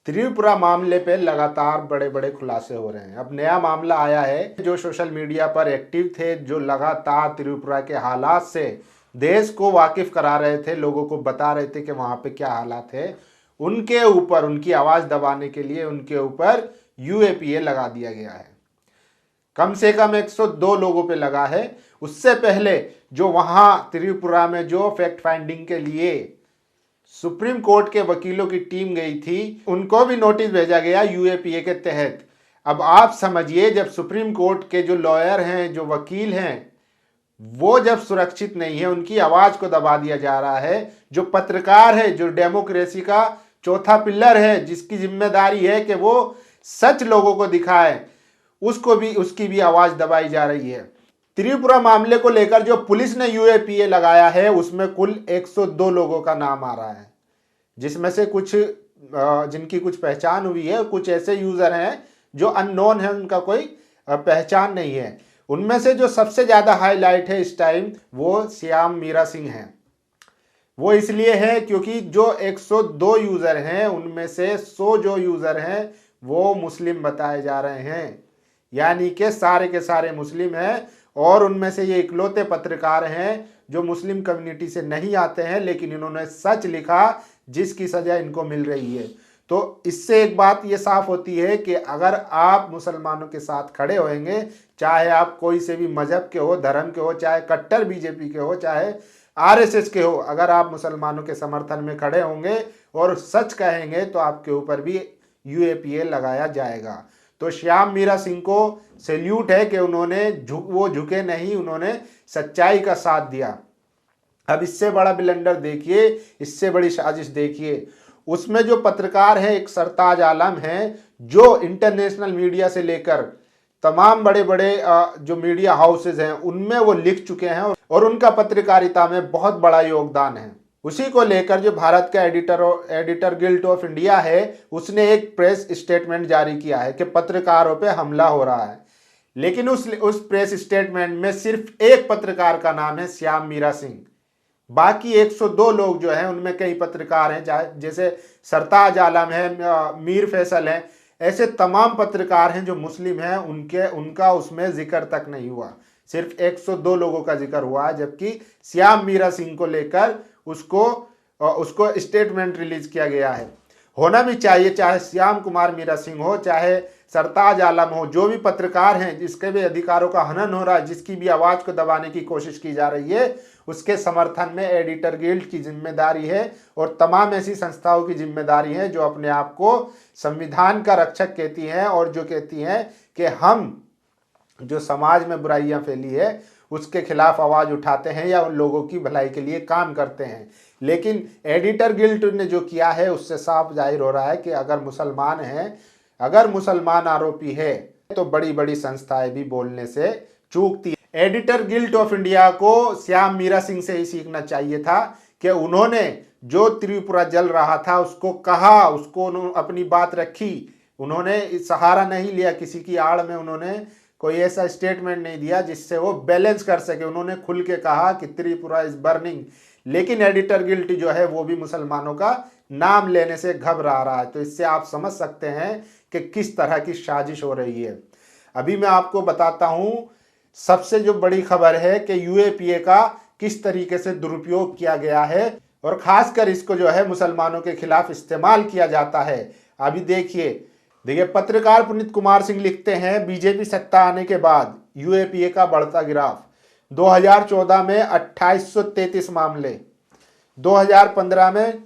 त्रिपुरा मामले पे लगातार बड़े बड़े खुलासे हो रहे हैं। अब नया मामला आया है, जो सोशल मीडिया पर एक्टिव थे, जो लगातार त्रिपुरा के हालात से देश को वाकिफ करा रहे थे, लोगों को बता रहे थे कि वहाँ पे क्या हालात है, उनके ऊपर उनकी आवाज़ दबाने के लिए उनके ऊपर यूएपीए लगा दिया गया है। कम से कम 102 लोगों पे लगा है। उससे पहले जो वहाँ त्रिपुरा में जो फैक्ट फाइंडिंग के लिए सुप्रीम कोर्ट के वकीलों की टीम गई थी, उनको भी नोटिस भेजा गया यूएपीए के तहत। अब आप समझिए, जब सुप्रीम कोर्ट के जो लॉयर हैं, जो वकील हैं, वो जब सुरक्षित नहीं है, उनकी आवाज को दबा दिया जा रहा है। जो पत्रकार है, जो डेमोक्रेसी का चौथा पिलर है, जिसकी जिम्मेदारी है कि वो सच लोगों को दिखाए, उसकी भी आवाज दबाई जा रही है। त्रिपुरा मामले को लेकर जो पुलिस ने यूएपीए लगाया है, उसमें कुल 102 लोगों का नाम आ रहा है, जिसमें से कुछ जिनकी कुछ पहचान हुई है, कुछ ऐसे यूजर हैं जो अननोन है, उनका कोई पहचान नहीं है। उनमें से जो सबसे ज्यादा हाईलाइट है इस टाइम, वो श्याम मीरा सिंह हैं। वो इसलिए है क्योंकि जो 102 यूजर हैं, उनमें से 100 जो यूजर हैं वो मुस्लिम बताए जा रहे हैं, यानी कि सारे के सारे मुस्लिम हैं। और उनमें से ये इकलौते पत्रकार हैं जो मुस्लिम कम्युनिटी से नहीं आते हैं, लेकिन इन्होंने सच लिखा, जिसकी सजा इनको मिल रही है। तो इससे एक बात ये साफ होती है कि अगर आप मुसलमानों के साथ खड़े होंगे, चाहे आप कोई से भी मजहब के हो, धर्म के हो, चाहे कट्टर बीजेपी के हो, चाहे आरएसएस के हो, अगर आप मुसलमानों के समर्थन में खड़े होंगे और सच कहेंगे तो आपके ऊपर भी यूएपीए लगाया जाएगा। तो श्याम मीरा सिंह को सैल्यूट है कि उन्होंने वो झुके नहीं, उन्होंने सच्चाई का साथ दिया। अब इससे बड़ा ब्लंडर देखिए, इससे बड़ी साजिश देखिए। उसमें जो पत्रकार है, एक सरताज आलम है, जो इंटरनेशनल मीडिया से लेकर तमाम बड़े बड़े जो मीडिया हाउसेज हैं, उनमें वो लिख चुके हैं और उनका पत्रकारिता में बहुत बड़ा योगदान है। उसी को लेकर जो भारत का एडिटर गिल्ड ऑफ इंडिया है, उसने एक प्रेस स्टेटमेंट जारी किया है कि पत्रकारों पे हमला हो रहा है। लेकिन उस प्रेस स्टेटमेंट में सिर्फ एक पत्रकार का नाम है, श्याम मीरा सिंह। बाकी 102 लोग जो हैं, उनमें कई पत्रकार हैं, जैसे सरताज आलम है, मीर फैसल है, ऐसे तमाम पत्रकार हैं जो मुस्लिम हैं, उनका उसमें जिक्र तक नहीं हुआ। सिर्फ 102 लोगों का जिक्र हुआ है, जबकि श्याम मीरा सिंह को लेकर उसको स्टेटमेंट रिलीज किया गया है। होना भी चाहिए, चाहे श्याम कुमार मीरा सिंह हो, चाहे सरताज आलम हो, जो भी पत्रकार हैं जिसके भी अधिकारों का हनन हो रहा है, जिसकी भी आवाज को दबाने की कोशिश की जा रही है, उसके समर्थन में एडिटर गिल्ड की जिम्मेदारी है और तमाम ऐसी संस्थाओं की जिम्मेदारी है जो अपने आप को संविधान का रक्षक कहती हैं और जो कहती हैं कि हम जो समाज में बुराइयां फैली है उसके खिलाफ आवाज उठाते हैं या उन लोगों की भलाई के लिए काम करते हैं। लेकिन एडिटर गिल्ड ने जो किया है, उससे साफ जाहिर हो रहा है कि अगर मुसलमान हैं, अगर मुसलमान आरोपी है, तो बड़ी बड़ी संस्थाएं भी बोलने से चूकती है। एडिटर गिल्ड ऑफ इंडिया को श्याम मीरा सिंह से ही सीखना चाहिए था कि उन्होंने जो त्रिपुरा जल रहा था उसको कहा, उसको अपनी बात रखी, उन्होंने सहारा नहीं लिया किसी की आड़ में, उन्होंने कोई ऐसा स्टेटमेंट नहीं दिया जिससे वो बैलेंस कर सके। उन्होंने खुल के कहा कि त्रिपुरा इज बर्निंग, लेकिन एडिटर गिल्ड जो है वो भी मुसलमानों का नाम लेने से घबरा रहा है। तो इससे आप समझ सकते हैं कि किस तरह की साजिश हो रही है। अभी मैं आपको बताता हूं, सबसे जो बड़ी खबर है कि यूएपीए का किस तरीके से दुरुपयोग किया गया है और खासकर इसको जो है मुसलमानों के खिलाफ इस्तेमाल किया जाता है। अभी देखिए, पत्रकार पुनीत कुमार सिंह लिखते हैं, बीजेपी सत्ता आने के बाद यूएपीए का बढ़ता ग्राफ। 2014 में 2833 मामले, 2015 में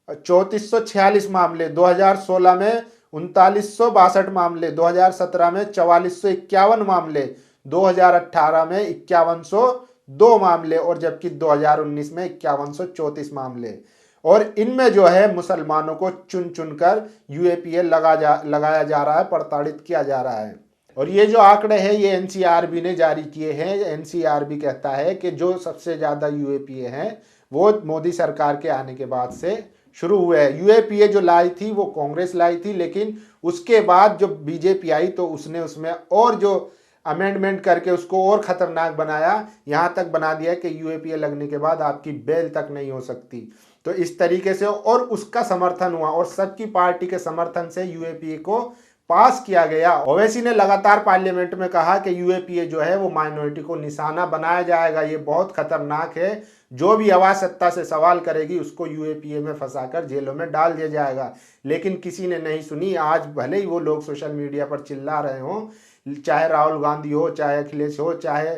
3446 मामले, 2016 में 3962 मामले, 2017 में 4451 मामले, 2018 में 5102 मामले और जबकि 2019 में 5134 मामले। और इनमें जो है मुसलमानों को चुन चुनकर यूएपीए लगाया जा रहा है, प्रताड़ित किया जा रहा है। और ये जो आंकड़े हैं ये एनसीआरबी ने जारी किए हैं। एनसीआरबी कहता है कि जो सबसे ज़्यादा यूएपीए हैं वो मोदी सरकार के आने के बाद से शुरू हुए हैं। यूएपीए जो लाई थी वो कांग्रेस लाई थी, लेकिन उसके बाद जो बीजेपी आई तो उसने उसमें और जो अमेंडमेंट करके उसको और खतरनाक बनाया, यहाँ तक बना दिया कि यूएपीए लगने के बाद आपकी बेल तक नहीं हो सकती। तो इस तरीके से और उसका समर्थन हुआ और सबकी पार्टी के समर्थन से यूएपीए को पास किया गया। ओवैसी ने लगातार पार्लियामेंट में कहा कि यूएपीए जो है वो माइनॉरिटी को निशाना बनाया जाएगा, ये बहुत खतरनाक है, जो भी आवाज सत्ता से सवाल करेगी उसको यूएपीए में फंसाकर जेलों में डाल दिया जाएगा। लेकिन किसी ने नहीं सुनी। आज भले ही वो लोग सोशल मीडिया पर चिल्ला रहे हों, चाहे राहुल गांधी हो, चाहे अखिलेश हो, चाहे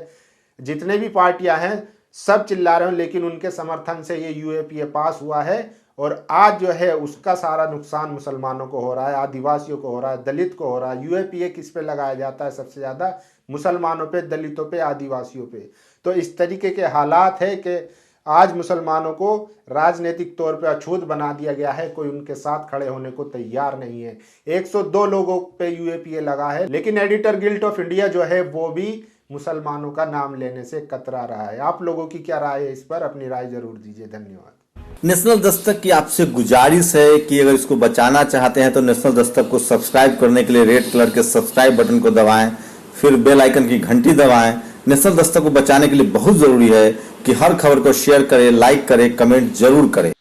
जितने भी पार्टियां हैं, सब चिल्ला रहे हो, लेकिन उनके समर्थन से ये यूएपीए पास हुआ है। और आज जो है उसका सारा नुकसान मुसलमानों को हो रहा है, आदिवासियों को हो रहा है, दलित को हो रहा है। यूएपीए किस पे लगाया जाता है सबसे ज़्यादा? मुसलमानों पे, दलितों पे, आदिवासियों पे। तो इस तरीके के हालात है कि आज मुसलमानों को राजनीतिक तौर पे अछूत बना दिया गया है, कोई उनके साथ खड़े होने को तैयार नहीं है। 102 लोगों पे यूएपीए लगा है, लेकिन एडिटर गिल्ड ऑफ इंडिया जो है वो भी मुसलमानों का नाम लेने से कतरा रहा है। आप लोगों की क्या राय है इस पर? अपनी राय जरूर दीजिए। धन्यवाद। नेशनल दस्तक की आपसे गुजारिश है कि अगर इसको बचाना चाहते हैं तो नेशनल दस्तक को सब्सक्राइब करने के लिए रेड कलर के सब्सक्राइब बटन को दबाएं, फिर बेल आइकन की घंटी दबाएं। नेशनल दस्तक को बचाने के लिए बहुत जरूरी है कि हर खबर को शेयर करें, लाइक करें, कमेंट जरूर करें।